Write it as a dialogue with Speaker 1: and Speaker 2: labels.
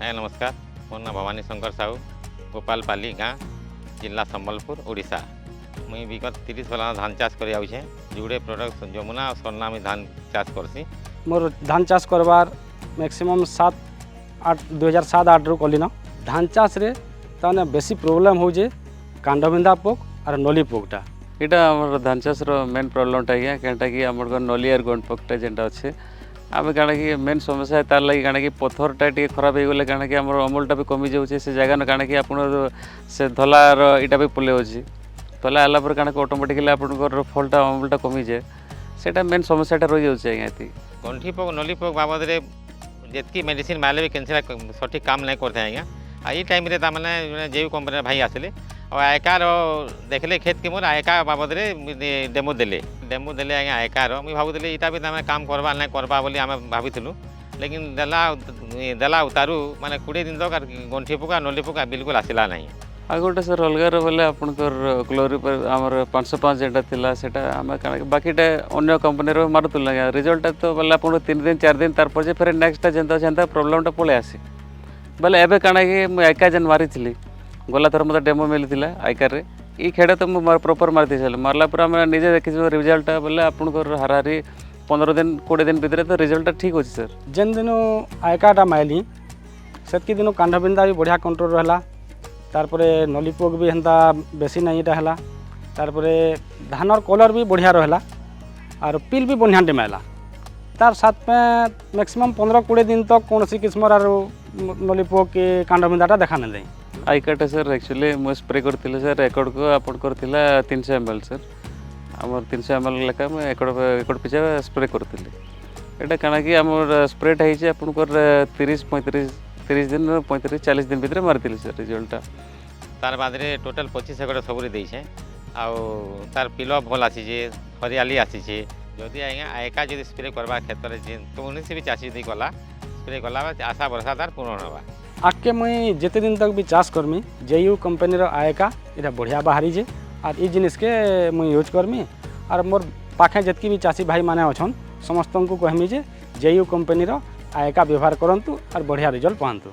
Speaker 1: ଆଜ୍ଞା ନମସ୍କାର। ମୋ ନାଁ ଭବାନୀ ଶଙ୍କର ସାହୁ, ଗୋପାଳପାଲି ଗାଁ, ଜିଲ୍ଲା ସମ୍ବଲପୁର, ଓଡ଼ିଶା। ମୁଇଁ ବିଗତ 30 ବର୍ଷ ଧାନ ଚାଷ କରି आउछे। जुड़े प्रोडक्ट ଯମୁନା और स्वर्णा में धान चाष करसी।
Speaker 2: मोर धान चाष करवार मैक्सिमम 2007-8 रु कलिन। धान चाष रे ताने बेसी प्रोब्लेम हो जे कांडबिंधा पोक और नली पोकटा।
Speaker 3: इटा हमर धान चाष रो मेन प्रॉब्लमटा है केनटा कि हमर नली और गंड पोकटा जेनटा अच्छे आम काଣା कि मेन समस्या है तार लगी काଣା कि पत्थरटा टे खराब हो गले काଣା कि हमर अमलटा भी कमी जाऊे से जगह न काଣା कि आपण से धलार इटा भी पले होची धला आला पर काଣା कि ऑटोमेटिकली आपनकर फलटा अमलटा कमी जाए सेटा मेन समस्याटा रही जाऊे आज्ञा एति
Speaker 1: गंठी पोक नली पोक बाबद रे जेतकी मेडिसिन माले भी कैंसर सठिक काम नहीं करते आज्ञा। आ ई टाइम रे तामाने जेयू कंपनी भाई आसले और आयकार देखले खेत के मोर आयका बाबद रे डेमो देले आज्ञा आयकार मुई भाबुतले इटा भी तामे काम करबा नहीं करबा बोली आमे भाबिथिलु लेकिन देला उतारू माने 20 दिन तक गंठी पोका नली पोका बिल्कुल आसिला नहीं।
Speaker 3: आ गोटे सर अलगार बोले आपनकर ग्लोरी पर आमर 505 जेटा थिला सेटा आमे काଣା कि बाकीटा अन्य कंपनी रो मारुतला रिजल्ट तो बोले आपन 3 दिन 4 दिन तार पर जे फिर नेक्स्ट जेंता प्रॉब्लमटा पळे आसी बोले एबे काଣା कि मु आयका जन मारी थिली गला थर मते डेमो मिलथिला आयका रे ई खेड़ा तो मु प्रॉपर मारती छल मारला पर हम निजे देखि रिजल्ट बोले आपनकर हारारी 15 दिन 20 दिन भीतर तो रिजल्ट ठीक होची सर।
Speaker 2: जेन दिनो आयकाटा माइली सेतकी दिनो कांडबिंधा भी बढ़िया कंट्रोल रहला तारपरे नली पोक भी हेंता बेसी नहीं इटा हला तारपरे धानर कलर भी बढ़िया रहला और पिल भी बढ़िया टेमाला तार साथ में मैक्सिमम 15-20 दिन तक कौन सी किस्म नली पोक के कांडबिंधाटा देखा नहीं दें।
Speaker 3: आइकाटा सर एक्चुअली मु स्प्रे करथिले सर एकड़ को आपन करथिला 300 ml सर हमर 300 ml लेका मैं एकड़ पिछा स्प्रे करथिले एटा काना कि हमर स्प्रेटा हिचे आपन कर 30 दिन 35-40 दिन भीतर मारथिले सर रिजल्टटा
Speaker 1: तार बाद रे टोटल 25 एकड़ सबरे देइछे आ तार पिलो भल आसी जे हरियाली आसी छे जदि आज्ञा आयका जदि स्प्रे करबा क्षेत्र रे तो उन्हीं से भी चासी दी गला स्प्रे गला आशा भरोसा तार पूर्ण होबा।
Speaker 2: आके मुई जेते दिन तक भी चाष करमी जेयू कंपनी रो आयका इटा बढ़िया बाहरी जे और ई जिनिस के मुई यूज करमी और मोर पाखे जेतकी भी चासी भाई माने अछन समस्त को कहमी जे जेयू कंपनी रो आयका व्यवहार करंतु और बढ़िया रिजल्ट पांतु।